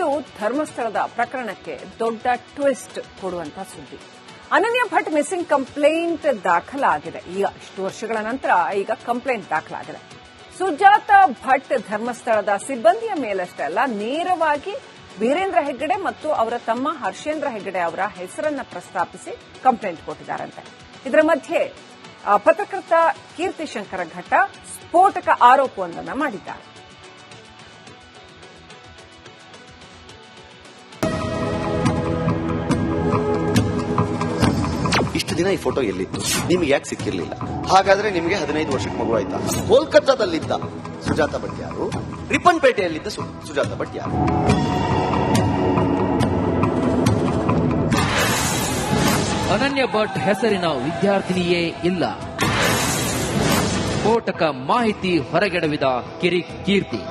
ಇದು ಧರ್ಮಸ್ಥಳದ ಪ್ರಕರಣಕ್ಕೆ ದೊಡ್ಡ ಟ್ವಿಸ್ಟ್ ಕೊಡುವಂತ ಸುದ್ದಿ. ಅನನ್ಯ ಭಟ್ ಮಿಸ್ಸಿಂಗ್ ಕಂಪ್ಲೇಂಟ್ ದಾಖಲಾಗಿದೆ. ಈಗ ಇಷ್ಟು ವರ್ಷಗಳ ನಂತರ ಈಗ ಕಂಪ್ಲೇಂಟ್ ದಾಖಲಾಗಿದೆ. ಸುಜಾತ ಭಟ್ ಧರ್ಮಸ್ಥಳದ ಸಿಬ್ಬಂದಿಯ ಮೇಲಷ್ಟೇ ಅಲ್ಲ, ನೇರವಾಗಿ ವೀರೇಂದ್ರ ಹೆಗ್ಗಡೆ ಮತ್ತು ಅವರ ತಮ್ಮ ಹರ್ಷೇಂದ್ರ ಹೆಗ್ಗಡೆ ಅವರ ಹೆಸರನ್ನ ಪ್ರಸ್ತಾಪಿಸಿ ಕಂಪ್ಲೇಂಟ್ ಕೊಟ್ಟಿದ್ದಾರಂತೆ. ಇದರ ಮಧ್ಯೆ ಪತ್ರಕರ್ತ ಕೀರ್ತಿ ಶಂಕರ ಘಟ್ಟ ಸ್ಫೋಟಕ ಆರೋಪವೊಂದನ್ನು ಮಾಡಿದ್ದಾರೆ. ಇಷ್ಟು ದಿನ ಈ ಫೋಟೋ ಎಲ್ಲಿತ್ತು, ನಿಮ್ಗೆ ಯಾಕೆ ಸಿಕ್ಕಿರ್ಲಿಲ್ಲ? ಹಾಗಾದ್ರೆ ನಿಮಗೆ 15 ವರ್ಷಕ್ಕೆ ಮಗು ಆಯ್ತಾ? ಕೋಲ್ಕತ್ತಾದಲ್ಲಿದ್ದ ಸುಜಾತ ಭಟ್ ಯಾರು? ರಿಪ್ಪನ್ಪೇಟೆಯಲ್ಲಿದ್ದ ಸುಜಾತ ಭಟ್ ಯಾರು? ಅನನ್ಯ ಭಟ್ ಹೆಸರಿನ ವಿದ್ಯಾರ್ಥಿನಿಯೇ ಇಲ್ಲ. ಸ್ಫೋಟಕ ಮಾಹಿತಿ ಹೊರಗೆಡವಿದ ಕಿರಿಕೀರ್ತಿ.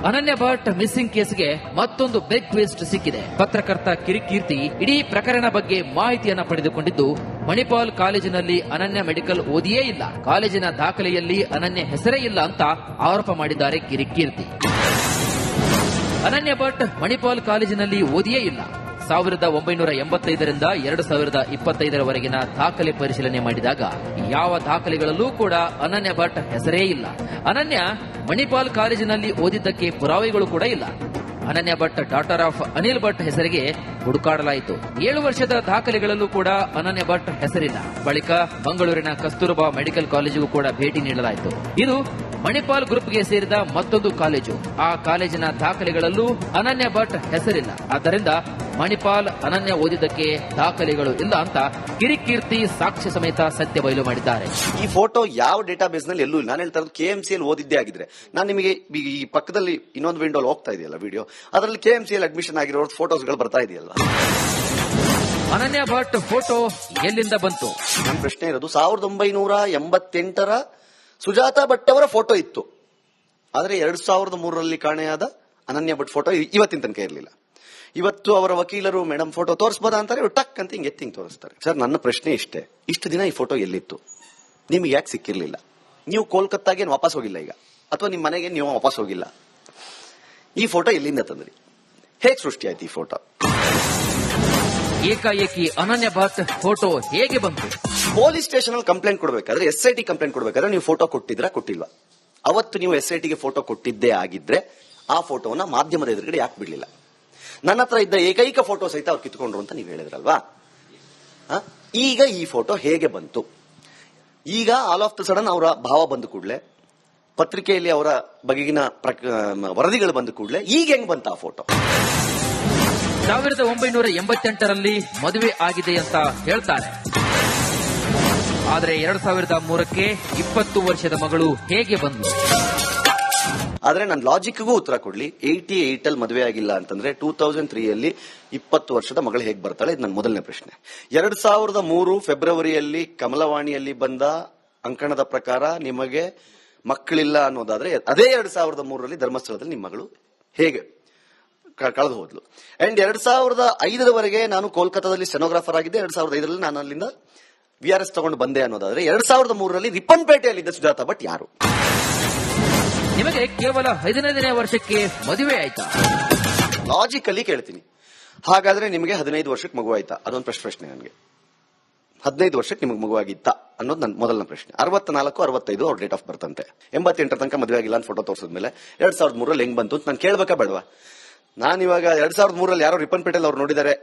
ಅನನ್ಯ ಭಟ್ ಮಿಸ್ಸಿಂಗ್ ಕೇಸ್ಗೆ ಮತ್ತೊಂದು ಬಿಗ್ ಟ್ವಿಸ್ಟ್ ಸಿಕ್ಕಿದೆ. ಪತ್ರಕರ್ತ ಕಿರಿಕೀರ್ತಿ ಇಡೀ ಪ್ರಕರಣ ಬಗ್ಗೆ ಮಾಹಿತಿಯನ್ನ ಪಡೆದುಕೊಂಡಿದ್ದು, ಮಣಿಪಾಲ್ ಕಾಲೇಜಿನಲ್ಲಿ ಅನನ್ಯ ಮೆಡಿಕಲ್ ಓದಿಯೇ ಇಲ್ಲ, ಕಾಲೇಜಿನ ದಾಖಲೆಯಲ್ಲಿ ಅನನ್ಯ ಹೆಸರೇ ಇಲ್ಲ ಅಂತ ಆರೋಪ ಮಾಡಿದ್ದಾರೆ ಕಿರಿಕೀರ್ತಿ. ಅನನ್ಯ ಭಟ್ ಮಣಿಪಾಲ್ ಕಾಲೇಜಿನಲ್ಲಿ ಓದಿಯೇ ಇಲ್ಲ. 1985ರಿಂದ 2025ರವರೆಗಿನ ದಾಖಲೆ ಪರಿಶೀಲನೆ ಮಾಡಿದಾಗ ಯಾವ ದಾಖಲೆಗಳಲ್ಲೂ ಕೂಡ ಅನನ್ಯ ಭಟ್ ಹೆಸರೇ ಇಲ್ಲ. ಅನನ್ಯ ಮಣಿಪಾಲ್ ಕಾಲೇಜಿನಲ್ಲಿ ಓದಿದ್ದಕ್ಕೆ ಪುರಾವೆಗಳು ಕೂಡ ಇಲ್ಲ. ಅನನ್ಯ ಭಟ್ ಡಾಟರ್ ಆಫ್ ಅನಿಲ್ ಭಟ್ ಹೆಸರಿಗೆ ಹುಡುಕಾಡಲಾಯಿತು. 7 ವರ್ಷದ ದಾಖಲೆಗಳಲ್ಲೂ ಕೂಡ ಅನನ್ಯ ಭಟ್ ಹೆಸರಿಲ್ಲ. ಬಳಿಕ ಮಂಗಳೂರಿನ ಕಸ್ತೂರಬಾ ಮೆಡಿಕಲ್ ಕಾಲೇಜಿಗೂ ಕೂಡ ಭೇಟಿ ನೀಡಲಾಯಿತು. ಇದು ಮಣಿಪಾಲ್ ಗ್ರೂಪ್ಗೆ ಸೇರಿದ ಮತ್ತೊಂದು ಕಾಲೇಜು. ಆ ಕಾಲೇಜಿನ ದಾಖಲೆಗಳಲ್ಲೂ ಅನನ್ಯ ಭಟ್ ಹೆಸರಿಲ್ಲ. ಆದ್ದರಿಂದ ಮಣಿಪಾಲ್ ಅನನ್ಯ ಓದಿದ್ದಕ್ಕೆ ದಾಖಲೆಗಳು ಇಲ್ಲ ಅಂತ ಕಿರಿಕೀರ್ತಿ ಸಾಕ್ಷ್ಯ ಸಮೇತ ಸತ್ಯ ಬಯಲು ಮಾಡಿದ್ದಾರೆ. ಈ ಫೋಟೋ ಯಾವ ಡೇಟಾಬೇಸ್ ನಲ್ಲಿ ಎಲ್ಲೂ ಇಲ್ಲ. ನಾನು ಹೇಳ್ತಾ ಇರೋದು KMC ಅಲ್ಲಿ ಓದಿದ್ದೇ ಆಗಿದ್ರೆ, ನಾನು ನಿಮಗೆ ಈ ಪಕ್ಕದಲ್ಲಿ ಇನ್ನೊಂದು ವಿಂಡೋ ಹೋಗ್ತಾ ಇದೆಯಲ್ಲ ವಿಡಿಯೋ, ಅದರಲ್ಲಿ KMC ಅಲ್ಲಿ ಅಡ್ಮಿಷನ್ ಆಗಿರೋ ಫೋಟೋಸ್ಗಳು ಬರ್ತಾ ಇದೆಯಲ್ಲ. ಅನನ್ಯ ಭಟ್ ಫೋಟೋ ಎಲ್ಲಿಂದ ಬಂತು? ನನ್ನ ಪ್ರಶ್ನೆ ಇರೋದು 1988ರ ಸುಜಾತ ಭಟ್ ಅವರ ಫೋಟೋ ಇತ್ತು, ಆದ್ರೆ 2003ರಲ್ಲಿ ಕಾಣೆಯಾದ ಅನನ್ಯ ಭಟ್ ಫೋಟೋ ಇವತ್ತಿನ ತನಕ ಇರಲಿಲ್ಲ. ಇವತ್ತು ಅವರ ವಕೀಲರು ಮೇಡಮ್ ಫೋಟೋ ತೋರಿಸಬಹುದಾ ಅಂತಾರೆ, ಟಕ್ ಅಂತ ಹಿಂಗೆ ಎತ್ತಿ ತೋರಿಸ್ತಾರೆ. ಸರ್, ನನ್ನ ಪ್ರಶ್ನೆ ಇಷ್ಟೇ, ಇಷ್ಟು ದಿನ ಈ ಫೋಟೋ ಎಲ್ಲಿತ್ತು, ನಿಮ್ಗೆ ಯಾಕೆ ಸಿಕ್ಕಿರ್ಲಿಲ್ಲ? ನೀವು ಕೋಲ್ಕತ್ತಾಗೆ ವಾಪಸ್ ಹೋಗಿಲ್ಲ ಈಗ, ಅಥವಾ ನಿಮ್ಮ ಮನೆಗೆ ನೀವು ವಾಪಸ್ ಹೋಗಿಲ್ಲ, ಈ ಫೋಟೋ ಎಲ್ಲಿಂದ ತಂದ್ರಿ? ಹೇಗೆ ಸೃಷ್ಟಿಯಾಯ್ತು ಈ ಫೋಟೋ? ಏಕಾಏಕಿ ಅನನ್ಯ ಭಟ್ ಫೋಟೋ ಹೇಗೆ ಬಂತು? ಪೊಲೀಸ್ ಸ್ಟೇಷನ್ ಅಲ್ಲಿ ಕಂಪ್ಲೇಂಟ್ ಕೊಡಬೇಕಾದ್ರೆ, SIT ಕಂಪ್ಲೇಂಟ್ ಕೊಡಬೇಕಾದ್ರೆ ನೀವು ಫೋಟೋ ಕೊಟ್ಟಿದ್ರಾ ಕೊಟ್ಟಿಲ್ವಾ? ಅವತ್ತು ನೀವು SITಗೆ ಫೋಟೋ ಕೊಟ್ಟಿದ್ದೇ ಆಗಿದ್ರೆ ಆ ಫೋಟೋನ ಮಾಧ್ಯಮದ ಎದುರುಗಡೆ ಯಾಕೆ ಬಿಡ್ಲಿಲ್ಲ? ನನ್ನ ಹತ್ರ ಇದ್ದ ಏಕೈಕ ಫೋಟೋ ಸಹಿತ ಅವ್ರು ಕಿತ್ಕೊಂಡ್ರು ಅಂತ ನೀವು ಹೇಳಿದ್ರಲ್ವಾ. ಈಗ ಈ ಫೋಟೋ ಹೇಗೆ ಬಂತು? ಈಗ ಆಲ್ ಆಫ್ ದ ಸಡನ್ ಅವರ ಭಾವ ಬಂದ ಕೂಡಲೇ, ಪತ್ರಿಕೆಯಲ್ಲಿ ಅವರ ಬಗೆಗಿನ ವರದಿಗಳು ಬಂದ ಕೂಡಲೇ ಈಗ ಹೆಂಗ್ ಬಂತ ಆ ಫೋಟೋ? 1988ರಲ್ಲಿ ಮದುವೆ ಆಗಿದೆ ಅಂತ ಹೇಳ್ತಾರೆ. ಆದರೆ 2003ಕ್ಕೆ 20 ವರ್ಷದ ಮಗಳು ಹೇಗೆ ಬಂದು? ಆದ್ರೆ ನನ್ನ ಲಾಜಿಕ್ಗೂ ಉತ್ತರ ಕೊಡ್ಲಿ. 88 ಅಲ್ಲಿ ಮದುವೆ ಆಗಿಲ್ಲ ಅಂತಂದ್ರೆ 2003ಯಲ್ಲಿ 20 ವರ್ಷದ ಮಗಳು ಹೇಗೆ ಬರ್ತಾಳೆ? ಇದು ನನ್ನ ಮೊದಲನೇ ಪ್ರಶ್ನೆ. 2003 ಫೆಬ್ರವರಿಯಲ್ಲಿ ಕಮಲವಾಣಿಯಲ್ಲಿ ಬಂದ ಅಂಕಣದ ಪ್ರಕಾರ ನಿಮಗೆ ಮಕ್ಕಳಿಲ್ಲ ಅನ್ನೋದಾದ್ರೆ, ಅದೇ 2003ರಲ್ಲಿ ಧರ್ಮಸ್ಥಳದಲ್ಲಿ ನಿಮ್ಮ ಮಗಳು ಹೇಗೆ ಕಳೆದು ಹೋದ್ಲು? ಅಂಡ್ 2005ರವರೆಗೆ ನಾನು ಕೋಲ್ಕತ್ತಾದಲ್ಲಿ ಸ್ಟೆನೋಗ್ರಾಫರ್ ಆಗಿದ್ದೆ. 2005ರಲ್ಲಿ ನಾನು ಅಲ್ಲಿಂದ VRS ತಗೊಂಡು ಬಂದೆ ಅನ್ನೋದಾದ್ರೆ, 2003ರಲ್ಲಿ ರಿಪ್ಪನ್ಪೇಟೆಯಲ್ಲಿದ್ದ ಸುಜಾತ ಭಟ್ ಯಾರು? ನಿಮಗೆ ಕೇವಲ 15ನೇ ವರ್ಷಕ್ಕೆ ಮದುವೆ ಆಯ್ತಾ? ಲಾಜಿಕಲಿ ಕೇಳ್ತೀನಿ. ಹಾಗಾದ್ರೆ ನಿಮಗೆ 15 ವರ್ಷಕ್ಕೆ ಮಗು ಆಯ್ತಾ? ಅದೊಂದು ಪ್ರಶ್ನೆ ನನಗೆ. 15 ವರ್ಷಕ್ಕೆ ನಿಮಗೆ ಮಗು ಆಗಿತ್ತಾ ಅನ್ನೋದು ನನ್ನ ಮೊದಲನೇ ಪ್ರಶ್ನೆ. 64, 65 ಅವ್ರ ಡೇಟ್ ಆಫ್ ಬರ್ತ್ ಅಂತೆ. 88 ತನಕ ಮದುವೆ ಆಗಿಲ್ಲ ಅಂತ ಫೋಟೋ ತೋರಿಸಿದ್ಮೇಲೆ 2003ರಲ್ಲಿ ಹೆಂಗ್ ಬಂತು ಅಂತ ನಾನು ಕೇಳ್ಬೇಕಾ ಬೇಡವಾ? ನಾನು ಇವಾಗ 2003ರಲ್ಲಿ ಯಾರೋ ರಿಪ್ಪನ್ಪೇಟೆಲ್ ಅವ್ರು ನೋಡಿದ್ದಾರೆ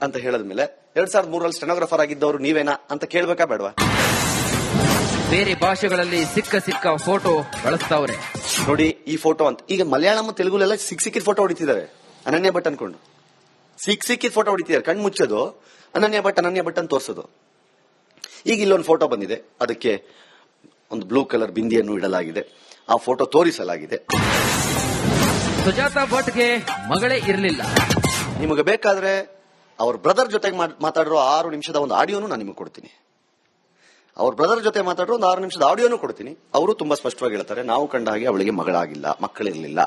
ಅಂತ ಹೇಳಿದ್ಮೇಲೆ 2003ರಲ್ಲಿ ಸ್ಟೆನೋಗ್ರಾಫರ್ ಆಗಿದ್ದವರು ನೀವೇನಾ ಅಂತ ಕೇಳ್ಬೇಕಾ ಬೇಡವಾ? ಬೇರೆ ಭಾಷೆಗಳಲ್ಲಿ ಸಿಕ್ಕ ಫೋಟೋ ಬಳಸ್ತಾವ್ರೆ ನೋಡಿ. ಈ ಫೋಟೋ ಅಂತ ಈಗ ಮಲಯಾಳಂ ತೆಲುಗುಲೆಲ್ಲ ಸಿಕ್ಕಿದ ಫೋಟೋ ಹೊಡಿತಿದ್ದಾರೆ ಅನನ್ಯ ಭಟ್ ಅನ್ಕೊಂಡು. ಸಿಕ್ಕಿದ ಫೋಟೋ ಹೊಡಿತಿದ್ದಾರೆ, ಕಣ್ ಮುಚ್ಚೋದು ಅನನ್ಯ ಭಟ್ ಅಂತ ತೋರಿಸೋದು. ಈಗ ಇಲ್ಲೊಂದು ಫೋಟೋ ಬಂದಿದೆ, ಅದಕ್ಕೆ ಒಂದು ಬ್ಲೂ ಕಲರ್ ಬಿಂದಿಯನ್ನು ಇಡಲಾಗಿದೆ, ಆ ಫೋಟೋ ತೋರಿಸಲಾಗಿದೆ. ಸುಜಾತ ಭಟ್ಗೆ ಮಗಳೇ ಇರಲಿಲ್ಲ. ನಿಮಗೆ ಬೇಕಾದ್ರೆ ಅವ್ರ ಬ್ರದರ್ ಜೊತೆಗೆ ಮಾತಾಡಿರೋ 6 ನಿಮಿಷದ ಒಂದು ಆಡಿಯೋನು ನಾನು ನಿಮಗೆ ಕೊಡ್ತೀನಿ. ಅವ್ರ ಬ್ರದರ್ ಜೊತೆ ಮಾತಾಡೋ ಒಂದು 6 ನಿಮಿಷದ ಆಡಿಯೋನು ಕೊಡ್ತೀನಿ. ಅವರು ತುಂಬಾ ಸ್ಪಷ್ಟವಾಗಿ ಹೇಳ್ತಾರೆ, ನಾವು ಕಂಡ ಹಾಗೆ ಅವಳಿಗೆ ಮಗಳಾಗಿಲ್ಲ, ಮಕ್ಕಳಿರಲಿಲ್ಲ.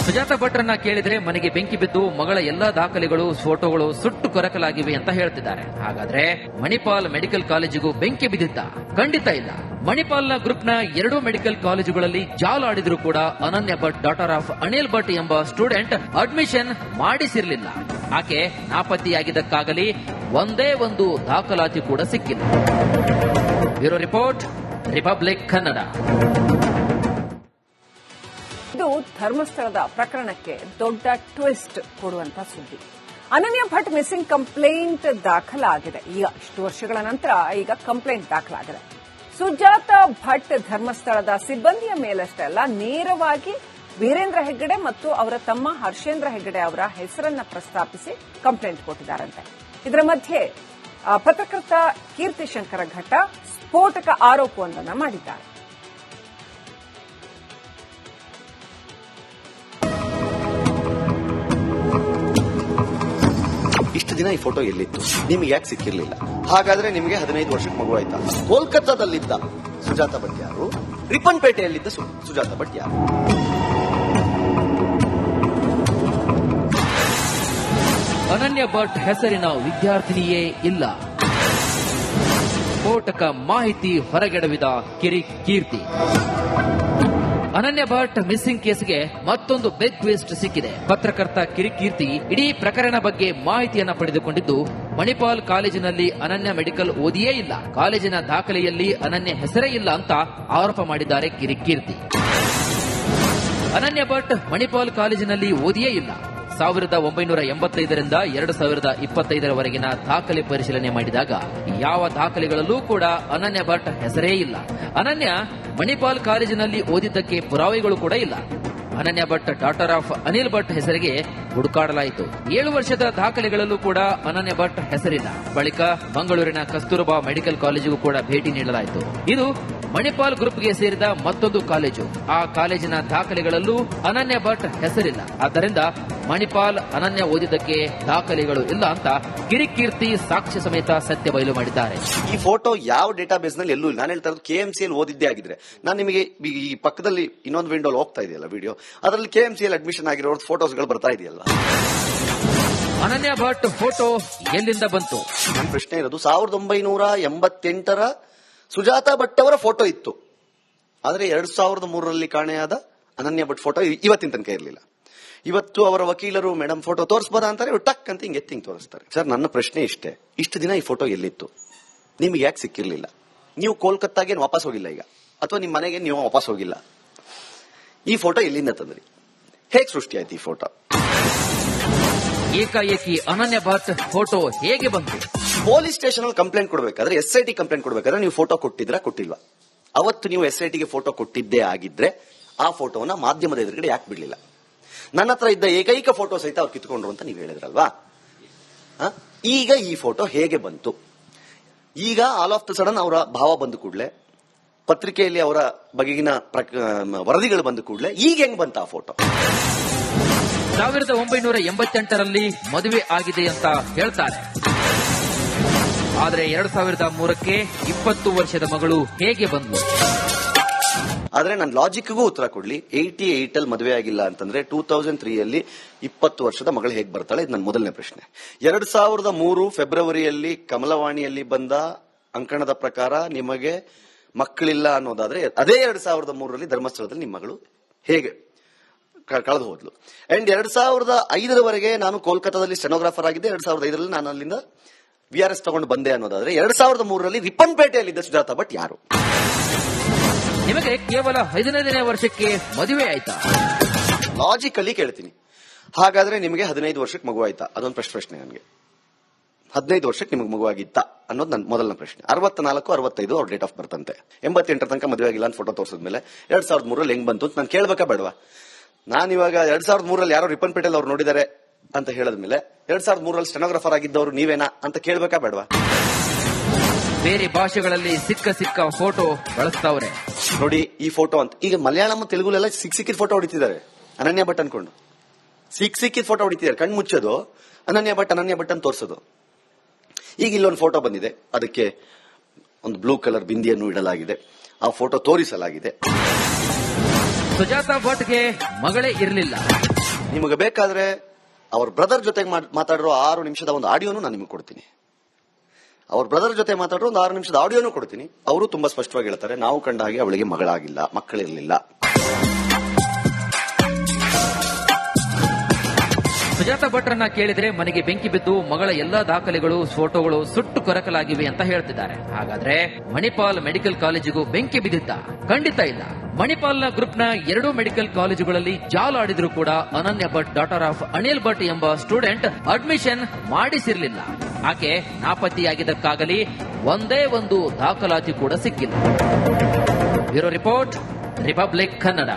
ಸುಜಾತ ಭಟ್ರನ್ನ ಕೇಳಿದ್ರೆ ಮನೆಗೆ ಬೆಂಕಿ ಬಿದ್ದು ಮಗಳ ಎಲ್ಲಾ ದಾಖಲೆಗಳು ಫೋಟೋಗಳು ಸುಟ್ಟು ಕೊರಕಲಾಗಿವೆ ಅಂತ ಹೇಳ್ತಿದ್ದಾರೆ. ಹಾಗಾದ್ರೆ ಮಣಿಪಾಲ್ ಮೆಡಿಕಲ್ ಕಾಲೇಜಿಗೂ ಬೆಂಕಿ ಬಿದ್ದಿದ್ದ? ಖಂಡಿತ ಇಲ್ಲ. ಮಣಿಪಾಲ್ನ ಗ್ರೂಪ್ನ 2 ಮೆಡಿಕಲ್ ಕಾಲೇಜುಗಳಲ್ಲಿ ಜಾಲಾಡಿದ್ರು ಕೂಡ ಅನನ್ಯ ಭಟ್ ಡಾಟರ್ ಆಫ್ ಅನಿಲ್ ಭಟ್ ಎಂಬ ಸ್ಟೂಡೆಂಟ್ ಅಡ್ಮಿಷನ್ ಮಾಡಿಸಿರ್ಲಿಲ್ಲ. ಆಕೆ ನಾಪತ್ತೆಯಾಗಿದ್ದಕ್ಕಾಗಲಿ ಒಂದೇ ಒಂದು ದಾಖಲಾತಿ ಕೂಡ ಸಿಕ್ಕಿಲ್ಲ. Bureau report, republic Kannada. ಇದು ಧರ್ಮಸ್ಥಳದ ಪ್ರಕರಣಕ್ಕೆ ದೊಡ್ಡ ಟ್ವಿಸ್ಟ್ ಕೊಡುವಂತ ಸುದ್ದಿ. ಅನನ್ಯ ಭಟ್ ಮಿಸ್ಸಿಂಗ್ ಕಂಪ್ಲೇಂಟ್ ದಾಖಲಾಗಿದೆ. ಈಗ ಇಷ್ಟು ವರ್ಷಗಳ ನಂತರ ಈಗ ಕಂಪ್ಲೇಂಟ್ ದಾಖಲಾಗಿದೆ. ಸುಜಾತ ಭಟ್ ಧರ್ಮಸ್ಥಳದ ಸಿಬ್ಬಂದಿಯ ಮೇಲಷ್ಟೇ ಅಲ್ಲ, ನೇರವಾಗಿ ವೀರೇಂದ್ರ ಹೆಗ್ಗಡೆ ಮತ್ತು ಅವರ ತಮ್ಮ ಹರ್ಷೇಂದ್ರ ಹೆಗ್ಗಡೆ ಅವರ ಹೆಸರನ್ನ ಪ್ರಸ್ತಾಪಿಸಿ ಕಂಪ್ಲೇಂಟ್ ಕೊಟ್ಟಿದ್ದಾರಂತೆ. ಇದರ ಮಧ್ಯೆ ಪತ್ರಕರ್ತ ಕೀರ್ತಿ ಶಂಕರ ಘಟ್ಟ ಸ್ಫೋಟಕ ಆರೋಪವೊಂದನ್ನು ಮಾಡಿದ್ದಾರೆ. ಇಷ್ಟು ದಿನ ಈ ಫೋಟೋ ಎಲ್ಲಿತ್ತು? ನಿಮ್ಗೆ ಯಾಕೆ ಸಿಕ್ಕಿರ್ಲಿಲ್ಲ? ಹಾಗಾದ್ರೆ ನಿಮಗೆ 15 ವರ್ಷಕ್ಕೆ ಮಗು ಆಯ್ತಾ? ಕೋಲ್ಕತ್ತಾದಲ್ಲಿದ್ದ ಸುಜಾತ ಭಟ್ ಯಾರು? ರಿಪ್ಪನ್ಪೇಟೆಯಲ್ಲಿದ್ದ ಸುಜಾತ ಭಟ್ ಯಾರು? ಅನನ್ಯ ಭಟ್ ಹೆಸರಿನ ವಿದ್ಯಾರ್ಥಿನಿಯೇ ಇಲ್ಲ. ಸ್ಫೋಟಕ ಮಾಹಿತಿ ಹೊರಗೆಡವಿದ ಕಿರಿಕೀರ್ತಿ. ಅನನ್ಯ ಭಟ್ ಮಿಸ್ಸಿಂಗ್ ಕೇಸ್ಗೆ ಮತ್ತೊಂದು ಬಿಗ್ ಟ್ವಿಸ್ಟ್ ಸಿಕ್ಕಿದೆ. ಪತ್ರಕರ್ತ ಕಿರಿಕೀರ್ತಿ ಇಡೀ ಪ್ರಕರಣ ಬಗ್ಗೆ ಮಾಹಿತಿಯನ್ನ ಪಡೆದುಕೊಂಡಿದ್ದು ಮಣಿಪಾಲ್ ಕಾಲೇಜಿನಲ್ಲಿ ಅನನ್ಯ ಮೆಡಿಕಲ್ ಓದಿಯೇ ಇಲ್ಲ, ಕಾಲೇಜಿನ ದಾಖಲೆಯಲ್ಲಿ ಅನನ್ಯ ಹೆಸರೇ ಇಲ್ಲ ಅಂತ ಆರೋಪ ಮಾಡಿದ್ದಾರೆ ಕಿರಿಕೀರ್ತಿ. ಅನನ್ಯ ಭಟ್ ಮಣಿಪಾಲ್ ಕಾಲೇಜಿನಲ್ಲಿ ಓದಿಯೇ ಇಲ್ಲ. 1985ರಿಂದ 2025ರವರೆಗಿನ ದಾಖಲೆ ಪರಿಶೀಲನೆ ಮಾಡಿದಾಗ ಯಾವ ದಾಖಲೆಗಳಲ್ಲೂ ಕೂಡ ಅನನ್ಯ ಭಟ್ ಹೆಸರೇ ಇಲ್ಲ. ಅನನ್ಯ ಮಣಿಪಾಲ್ ಕಾಲೇಜಿನಲ್ಲಿ ಓದಿದ್ದಕ್ಕೆ ಪುರಾವೆಗಳು ಕೂಡ ಇಲ್ಲ. ಅನನ್ಯ ಭಟ್ ಡಾಟರ್ ಆಫ್ ಅನಿಲ್ ಭಟ್ ಹೆಸರಿಗೆ ಹುಡುಕಾಡಲಾಯಿತು. 7 ವರ್ಷದ ದಾಖಲೆಗಳಲ್ಲೂ ಕೂಡ ಅನನ್ಯ ಭಟ್ ಹೆಸರಿಲ್ಲ. ಬಳಿಕ ಮಂಗಳೂರಿನ ಕಸ್ತೂರಬಾ ಮೆಡಿಕಲ್ ಕಾಲೇಜಿಗೂ ಕೂಡ ಭೇಟಿ ನೀಡಲಾಯಿತು. ಇದು ಮಣಿಪಾಲ್ ಗ್ರೂಪ್ಗೆ ಸೇರಿದ ಮತ್ತೊಂದು ಕಾಲೇಜು. ಆ ಕಾಲೇಜಿನ ದಾಖಲೆಗಳಲ್ಲೂ ಅನನ್ಯ ಭಟ್ ಹೆಸರಿಲ್ಲ. ಆದ್ದರಿಂದ ಮಣಿಪಾಲ್ ಅನನ್ಯ ಓದಿದ್ದಕ್ಕೆ ದಾಖಲೆಗಳು ಇಲ್ಲ ಅಂತ ಕಿರಿಕೀರ್ತಿ ಸಾಕ್ಷ್ಯ ಸಮೇತ ಸತ್ಯ ಬಯಲು ಮಾಡಿದ್ದಾರೆ. ಈ ಫೋಟೋ ಯಾವ ಡೇಟಾಬೇಸ್ ನಲ್ಲಿ ಎಲ್ಲೂ ಇಲ್ಲ. ನಾನು ಹೇಳ್ತಾ ಇರೋದು KMCಯಲ್ಲಿ ಓದಿದ್ದೇ ಆಗಿದ್ರೆ ನಾನು ನಿಮಗೆ ಈ ಪಕ್ಕದಲ್ಲಿ ಇನ್ನೊಂದು ವಿಂಡೋ ಹೋಗ್ತಾ ಇದೆಯಲ್ಲ ವಿಡಿಯೋ, ಅದರಲ್ಲಿ KMCಯಲ್ಲಿ ಅಡ್ಮಿಷನ್ ಆಗಿರೋ ಫೋಟೋಸ್ಗಳು ಬರ್ತಾ ಇದೆಯಲ್ಲ. ಅನನ್ಯ ಭಟ್ ಫೋಟೋ ಎಲ್ಲಿಂದ ಬಂತು? ನನ್ನ ಪ್ರಶ್ನೆ ಇರೋದು 1988ರ ಸುಜಾತ ಭಟ್ ಅವರ ಫೋಟೋ ಇತ್ತು, ಆದ್ರೆ 2003ರಲ್ಲಿ ಕಾಣೆಯಾದ ಅನನ್ಯ ಭಟ್ ಫೋಟೋ ಇವತ್ತಿನ ತನಕ ಇರಲಿಲ್ಲ. ಇವತ್ತು ಅವರ ವಕೀಲರು ಮೇಡಮ್ ಫೋಟೋ ತೋರಿಸಬಹುದಾ ಅಂತಾರೆ, ಟಕ್ ಅಂತ ಹಿಂಗೆ ಎತ್ತಿ ತೋರಿಸ್ತಾರೆ. ಸರ್, ನನ್ನ ಪ್ರಶ್ನೆ ಇಷ್ಟೇ, ಇಷ್ಟು ದಿನ ಈ ಫೋಟೋ ಎಲ್ಲಿತ್ತು? ನಿಮ್ಗೆ ಯಾಕೆ ಸಿಕ್ಕಿರ್ಲಿಲ್ಲ? ನೀವು ಕೋಲ್ಕತ್ತಾಗೆ ವಾಪಸ್ ಹೋಗಿಲ್ಲ ಈಗ, ಅಥವಾ ನಿಮ್ಮ ಮನೆಗೆ ನೀವು ವಾಪಸ್ ಹೋಗಿಲ್ಲ. ಈ ಫೋಟೋ ಎಲ್ಲಿಂದ ತಂದ್ರಿ? ಹೇಗೆ ಸೃಷ್ಟಿ ಆಯ್ತು ಈ ಫೋಟೋ? ಏಕಾಏಕಿ ಅನನ್ಯ ಭಟ್ ಫೋಟೋ ಹೇಗೆ ಬಂತು? ಪೊಲೀಸ್ ಸ್ಟೇಷನ್ ಅಲ್ಲಿ ಕಂಪ್ಲೇಂಟ್ ಕೊಡಬೇಕಾದ್ರೆ, SIT ಕಂಪ್ಲೇಂಟ್ ಕೊಡಬೇಕಾದ್ರೆ ನೀವು ಫೋಟೋ ಕೊಟ್ಟಿದ್ರಾ ಕೊಟ್ಟಿಲ್ವಾ? ಅವತ್ತು ನೀವು SITಗೆ ಫೋಟೋ ಕೊಟ್ಟಿದ್ದೇ ಆಗಿದ್ರೆ ಆ ಫೋಟೋನ ಮಾಧ್ಯಮದ ಎದುರುಗಡೆ ಯಾಕೆ ಬಿಡ್ಲಿಲ್ಲ? ನನ್ನ ಹತ್ರ ಇದ್ದ ಏಕೈಕ ಫೋಟೋ ಸಹಿತ ಅವ್ರು ಕಿತ್ಕೊಂಡ್ರು ಅಂತ ನೀವು ಹೇಳಿದ್ರಲ್ವಾ? ಈಗ ಈ ಫೋಟೋ ಹೇಗೆ ಬಂತು? ಈಗ ಆಲ್ ಆಫ್ ದ ಸಡನ್ ಅವರ ಭಾವ ಬಂದ ಕೂಡಲೇ, ಪತ್ರಿಕೆಯಲ್ಲಿ ಅವರ ಬಗೆಗಿನ ವರದಿಗಳು ಬಂದ ಕೂಡಲೇ ಈಗ ಹೆಂಗ್ ಬಂತ ಆ ಫೋಟೋ? 1988ರಲ್ಲಿ ಮದುವೆ ಆಗಿದೆ ಅಂತ ಹೇಳ್ತಾರೆ. ಆದ್ರೆ 2003ಕ್ಕೆ 20 ವರ್ಷದ ಮಗಳು ಹೇಗೆ ಬಂದ್ಲು? ಆದ್ರೆ ನನ್ನ ಲಾಜಿಕ್ಗೂ ಉತ್ತರ ಕೊಡ್ಲಿ. 88 ಅಲ್ಲಿ ಮದುವೆ ಆಗಿಲ್ಲ ಅಂತಂದ್ರೆ 2003ಯಲ್ಲಿ 20 ವರ್ಷದ ಮಗಳು ಹೇಗೆ ಬರ್ತಾಳೆ? ಇದು ನನ್ನ ಮೊದಲನೇ ಪ್ರಶ್ನೆ. 2003 ಫೆಬ್ರವರಿಯಲ್ಲಿ ಕಮಲವಾಣಿಯಲ್ಲಿ ಬಂದ ಅಂಕಣದ ಪ್ರಕಾರ ನಿಮಗೆ ಮಕ್ಕಳಿಲ್ಲ ಅನ್ನೋದಾದ್ರೆ, ಅದೇ 2003ರಲ್ಲಿ ಧರ್ಮಸ್ಥಳದಲ್ಲಿ ನಿಮ್ಮ ಮಗಳು ಹೇಗೆ ಕಳೆದು ಹೋದ್ಲು? ಅಂಡ್ 2005ರವರೆಗೆ ನಾನು ಕೋಲ್ಕತ್ತಾದಲ್ಲಿ ಸ್ಟೆನೋಗ್ರಾಫರ್ ಆಗಿದ್ದೆ. 2005ರಲ್ಲಿ ನಾನು ಅಲ್ಲಿಂದ VRS ತಗೊಂಡು ಬಂದೆ ಅನ್ನೋದಾದ್ರೆ, 2003ರಲ್ಲಿ ರಿಪ್ಪನ್ಪೇಟೆಯಲ್ಲಿದ್ದ ಸುಜಾತ ಭಟ್ ಯಾರು? ನಿಮಗೆ ಕೇವಲ 15ನೇ ವರ್ಷಕ್ಕೆ ಮದುವೆ ಆಯ್ತಾ? ಲಾಜಿಕಲಿ ಕೇಳ್ತೀನಿ. ಹಾಗಾದ್ರೆ ನಿಮಗೆ 15 ವರ್ಷಕ್ಕೆ ಮಗು ಆಯ್ತಾ? ಅದೊಂದು ಪ್ರಶ್ನೆ ನನಗೆ. 15 ವರ್ಷಕ್ಕೆ ನಿಮಗೆ ಮಗು ಆಗಿತ್ತಾ ಅನ್ನೋದು ನನ್ನ ಮೊದಲನೇ ಪ್ರಶ್ನೆ. 64, 65 ಅವ್ರ ಡೇಟ್ ಆಫ್ ಬರ್ತ್ ಅಂತೆ. 88 ತನಕ ಮದುವೆ ಆಗಿಲ್ಲ ಅಂತ ಫೋಟೋ ತೋರಿಸಿದ್ಮೇಲೆ 2003ರಲ್ಲಿ ಹೆಂಗ್ ಬಂತು ಅಂತ ನಾನು ಕೇಳ್ಬೇಕಾ ಬೇಡವಾ? ನಾನು ಇವಾಗ 2003ರಲ್ಲಿ ಯಾರೋ ರಿಪ್ಪನ್ಪೇಟೆಲ್ ಅವ್ರು ನೋಡಿದ್ದಾರೆ ಅಂತ ಹೇಳಿದ್ಮೇಲೆ 2003ರಲ್ಲಿ ಸ್ಟೆನೋಗ್ರಾಫರ್ ಆಗಿದ್ದವರು ನೀವೇನಾ ಅಂತ ಕೇಳ್ಬೇಕಾ ಬೇಡವಾ? ಬೇರೆ ಭಾಷೆಗಳಲ್ಲಿ ಸಿಕ್ಕ ಫೋಟೋ ಬಳಸ್ತಾವ್ರೆ ನೋಡಿ. ಈ ಫೋಟೋ ಅಂತ ಈಗ ಮಲಯಾಳಂ ತೆಲುಗುಲೆಲ್ಲ ಸಿಕ್ಕಿದ ಫೋಟೋ ಹೊಡಿತಿದ್ದಾರೆ ಅನನ್ಯ ಭಟ್ ಅನ್ಕೊಂಡು. ಸಿಕ್ಕಿದ ಫೋಟೋ ಹೊಡಿತಿದ್ದಾರೆ, ಕಣ್ ಮುಚ್ಚೋದು ಅನನ್ಯ ಭಟ್ ಅಂತ ತೋರಿಸೋದು. ಈಗ ಇಲ್ಲೊಂದು ಫೋಟೋ ಬಂದಿದೆ, ಅದಕ್ಕೆ ಒಂದು ಬ್ಲೂ ಕಲರ್ ಬಿಂದಿಯನ್ನು ಇಡಲಾಗಿದೆ, ಆ ಫೋಟೋ ತೋರಿಸಲಾಗಿದೆ. ಸುಜಾತ ಭಟ್ಗೆ ಮಗಳೇ ಇರಲಿಲ್ಲ. ನಿಮಗೆ ಬೇಕಾದ್ರೆ ಅವ್ರ ಬ್ರದರ್ ಜೊತೆಗೆ ಮಾತಾಡಿರೋ 6 ನಿಮಿಷದ ಒಂದು ಆಡಿಯೋನು ನಾನು ನಿಮಗೆ ಕೊಡ್ತೀನಿ. ಅವ್ರ ಬ್ರದರ್ ಜೊತೆ ಮಾತಾಡೋ ಒಂದು 6 ನಿಮಿಷದ ಆಡಿಯೋನು ಕೊಡ್ತೀನಿ. ಅವರು ತುಂಬಾ ಸ್ಪಷ್ಟವಾಗಿ ಹೇಳ್ತಾರೆ, ನಾವು ಕಂಡ ಹಾಗೆ ಅವಳಿಗೆ ಮಗಳಾಗಿಲ್ಲ, ಮಕ್ಕಳಿರಲಿಲ್ಲ. ಸುಜಾತ ಭಟ್ರನ್ನ ಕೇಳಿದ್ರೆ ಮನೆಗೆ ಬೆಂಕಿ ಬಿದ್ದು ಮಗಳ ಎಲ್ಲಾ ದಾಖಲೆಗಳು, ಫೋಟೋಗಳು ಸುಟ್ಟು ಕೊರಕಲಾಗಿವೆ ಅಂತ ಹೇಳ್ತಿದ್ದಾರೆ. ಹಾಗಾದ್ರೆ ಮಣಿಪಾಲ್ ಮೆಡಿಕಲ್ ಕಾಲೇಜಿಗೂ ಬೆಂಕಿ ಬಿದ್ದಿದ್ದ? ಖಂಡಿತ ಇಲ್ಲ. ಮಣಿಪಾಲ್ನ ಗ್ರೂಪ್ನ 2 ಮೆಡಿಕಲ್ ಕಾಲೇಜುಗಳಲ್ಲಿ ಜಾಲಾಡಿದ್ರು ಕೂಡ ಅನನ್ಯ ಭಟ್, ಡಾಟರ್ ಆಫ್ ಅನಿಲ್ ಭಟ್ ಎಂಬ ಸ್ಟೂಡೆಂಟ್ ಅಡ್ಮಿಷನ್ ಮಾಡಿಸಿರ್ಲಿಲ್ಲ. ಆಕೆ ನಾಪತ್ತೆಯಾಗಿದ್ದಕ್ಕಾಗಲಿ ಒಂದೇ ಒಂದು ದಾಖಲಾತಿ ಕೂಡ ಸಿಕ್ಕಿಲ್ಲ. Bureau report, republic Kannada.